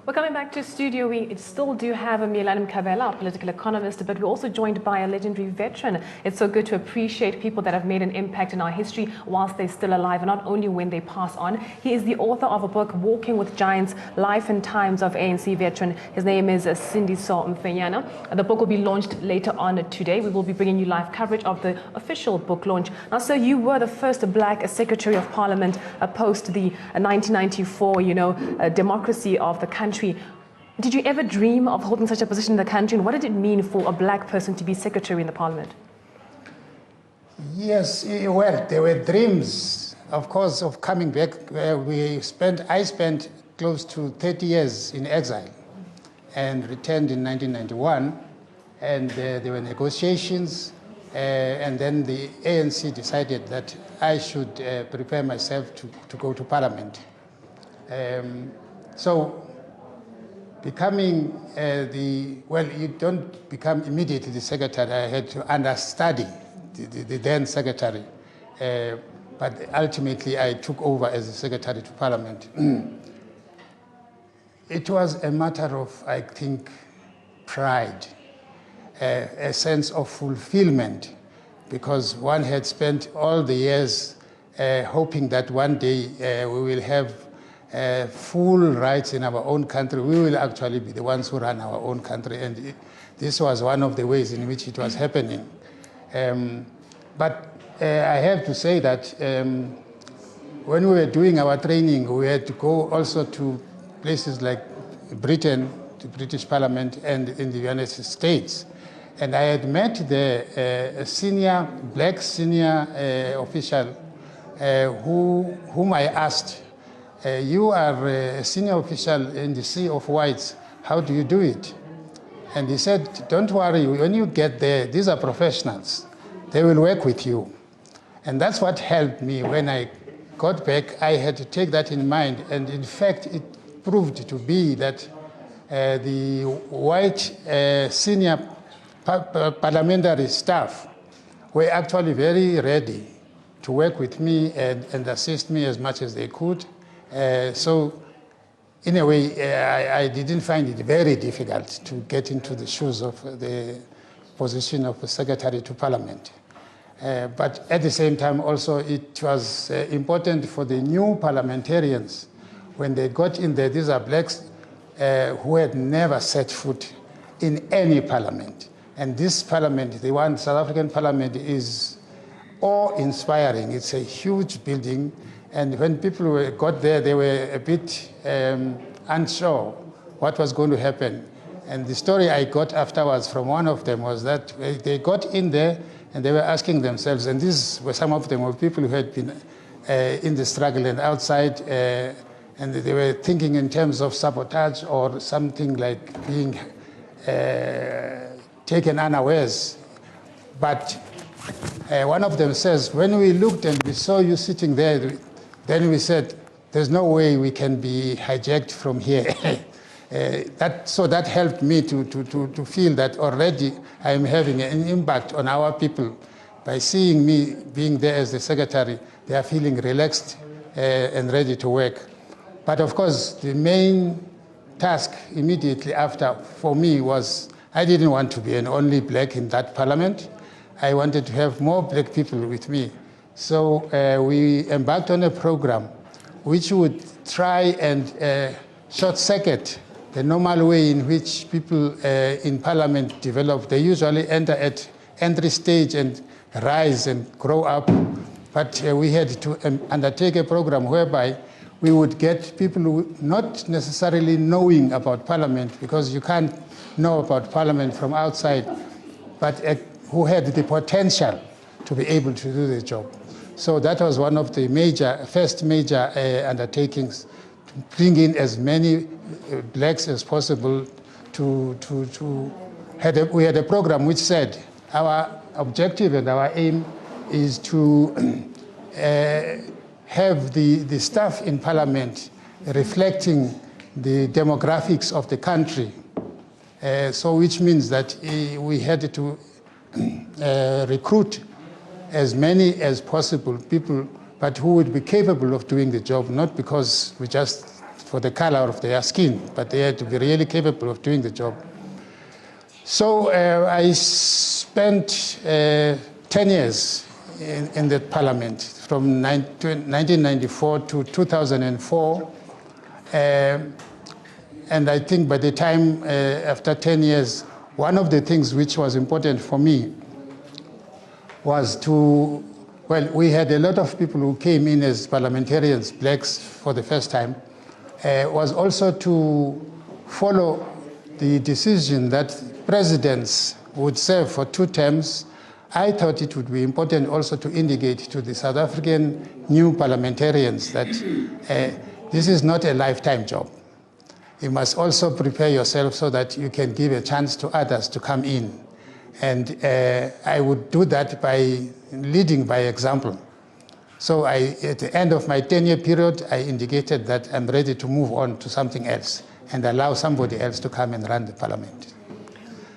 We're coming back to studio. We still do have Milan Mkhabela, a political economist, but we're also joined by a legendary veteran. It's so good to appreciate people that have made an impact in our history whilst they're still alive, and not only when they pass on. He is the author of a book, Walking with Giants, Life and Times of ANC Veteran. His name is Sindiso Mfenyana. The book will be launched later on today. We will be bringing you live coverage of the official book launch. Now, sir, you were the first black Secretary of Parliament post the 1994, democracy of the country. Did you ever dream of holding such a position in the country, and what did it mean for a black person to be secretary in the parliament? Yes, well, there were dreams, of course, of coming back. I spent close to 30 years in exile and returned in 1991, and there were negotiations, and then the ANC decided that I should prepare myself to go to parliament. Becoming you don't become immediately the secretary. I had to understudy the then secretary, but ultimately I took over as the secretary to parliament. It was a matter of, I think, pride, a sense of fulfillment, because one had spent all the years hoping that one day we will have full rights in our own country. We will actually be the ones who run our own country, and this was one of the ways in which it was happening. But I have to say that when we were doing our training, we had to go also to places like Britain, the British Parliament, and in the United States. And I had met a black senior official whom I asked, you are a senior official in the Sea of Whites, how do you do it? And he said, don't worry, when you get there, these are professionals. They will work with you. And that's what helped me. When I got back, I had to take that in mind. And in fact, it proved to be that the white senior parliamentary staff were actually very ready to work with me and assist me as much as they could. So, in a way, I didn't find it very difficult to get into the shoes of the position of the Secretary to Parliament. But at the same time, also, it was important for the new parliamentarians, when they got in there, these are blacks who had never set foot in any parliament. And this parliament, the one South African parliament, is awe-inspiring. It's a huge building. And when people got there, they were a bit unsure what was going to happen. And the story I got afterwards from one of them was that they got in there and they were asking themselves, and these were some of them were people who had been in the struggle and outside, and they were thinking in terms of sabotage or something like being taken unawares. But one of them says, when we looked and we saw you sitting there, then we said, there's no way we can be hijacked from here. So that helped me to feel that already I am having an impact on our people. By seeing me being there as the secretary, they are feeling relaxed and ready to work. But of course, the main task immediately after for me was, I didn't want to be an only black in that parliament. I wanted to have more black people with me. So we embarked on a program which would try and short-circuit the normal way in which people in parliament develop. They usually enter at entry stage and rise and grow up. But we had to undertake a program whereby we would get people who not necessarily knowing about parliament, because you can't know about parliament from outside, but who had the potential to be able to do the job. So that was one of the first major undertakings, to bring in as many blacks as possible. We had a program which said our objective and our aim is to have the staff in parliament reflecting the demographics of the country. So which means that we had to recruit as many as possible people, but who would be capable of doing the job, not because we just for the color of their skin, but they had to be really capable of doing the job. So I spent 10 years in the parliament from 1994 to 2004. And I think by the time, after 10 years, one of the things which was important for me was to, well, we had a lot of people who came in as parliamentarians, blacks, for the first time, was also to follow the decision that presidents would serve for 2 terms. I thought it would be important also to indicate to the South African new parliamentarians that this is not a lifetime job. You must also prepare yourself so that you can give a chance to others to come in. And I would do that by leading by example. So at the end of my 10-year period, I indicated that I'm ready to move on to something else and allow somebody else to come and run the parliament.